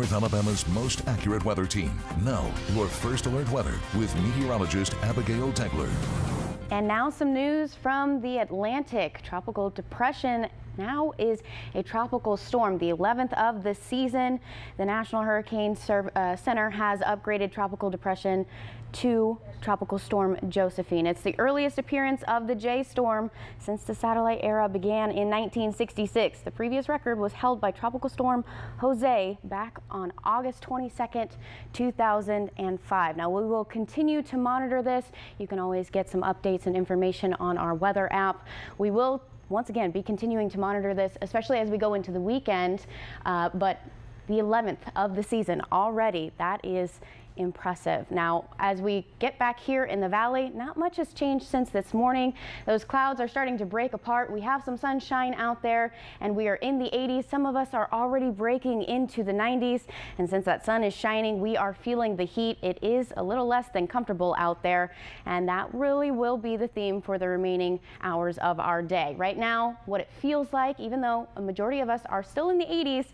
North Alabama's most accurate weather team. Now, your First Alert weather with meteorologist Abigail Tegler. And now some news from the Atlantic. Tropical depression now is a tropical storm, the 11th of the season. The National Hurricane Center has upgraded tropical depression to Tropical Storm Josephine. It's the earliest appearance of the J storm since the satellite era began in 1966. The previous record was held by Tropical Storm Jose back on August 22nd, 2005. Now we will continue to monitor this. You can always get some updates and information on our weather app. We will once again be continuing to monitor this, especially as we go into the weekend, but the 11th of the season already, that is impressive. Now, as we get back here in the valley, not much has changed since this morning. Those clouds are starting to break apart. We have some sunshine out there and we are in the 80s. Some of us are already breaking into the 90s. And since that sun is shining, we are feeling the heat. It is a little less than comfortable out there. And that really will be the theme for the remaining hours of our day. Right now, what it feels like, even though a majority of us are still in the 80s,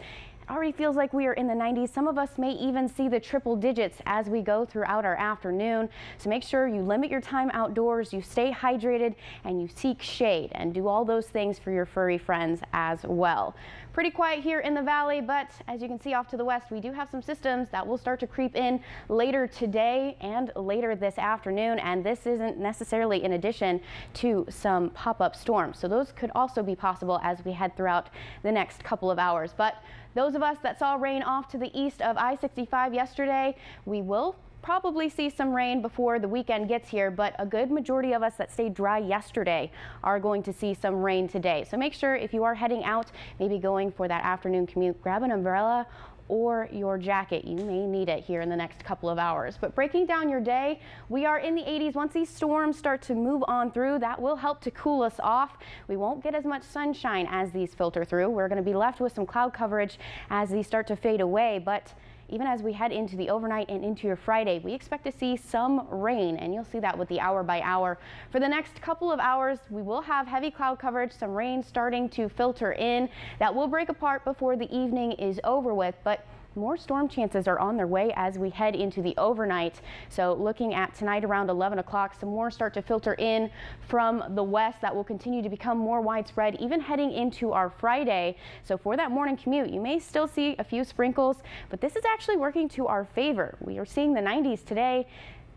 already feels like we are in the 90s. Some of us may even see the triple digits as we go throughout our afternoon. So make sure you limit your time outdoors, you stay hydrated, and you seek shade and do all those things for your furry friends as well. Pretty quiet here in the valley, but as you can see off to the west, we do have some systems that will start to creep in later today and later this afternoon. And this isn't necessarily in addition to some pop-up storms. So those could also be possible as we head throughout the next couple of hours. But those of us that saw rain off to the east of I-65 yesterday, we will probably see some rain before the weekend gets here, but a good majority of us that stayed dry yesterday are going to see some rain today. So make sure if you are heading out, maybe going for that afternoon commute, grab an umbrella or your jacket. You may need it here in the next couple of hours. But breaking down your day, we are in the 80s. Once these storms start to move on through, that will help to cool us off. We won't get as much sunshine as these filter through. We're going to be left with some cloud coverage as these start to fade away. But even as we head into the overnight and into your Friday, we expect to see some rain, and you'll see that with the hour by hour. For the next couple of hours, we will have heavy cloud coverage, some rain starting to filter in. That will break apart before the evening is over with, but more storm chances are on their way as we head into the overnight. So looking at tonight around 11 o'clock, some more start to filter in from the west. That will continue to become more widespread, even heading into our Friday. So for that morning commute, you may still see a few sprinkles, but this is actually working to our favor. We are seeing the 90s today,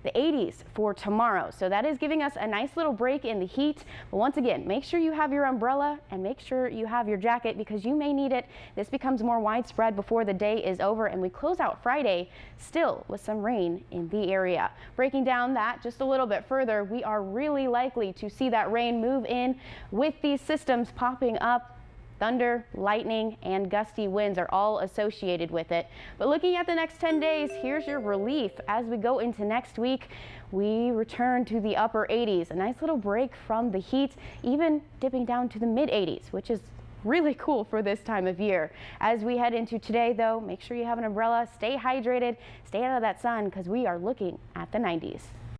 the 80s for tomorrow. So that is giving us a nice little break in the heat. But once again, make sure you have your umbrella and make sure you have your jacket because you may need it. This becomes more widespread before the day is over, and we close out Friday still with some rain in the area. Breaking down that just a little bit further, we are really likely to see that rain move in with these systems popping up. Thunder, lightning, and gusty winds are all associated with it. But looking at the next 10 days, here's your relief. As we go into next week, we return to the upper 80s. A nice little break from the heat, even dipping down to the mid 80s, which is really cool for this time of year. As we head into today, though, make sure you have an umbrella, stay hydrated, stay out of that sun, because we are looking at the 90s.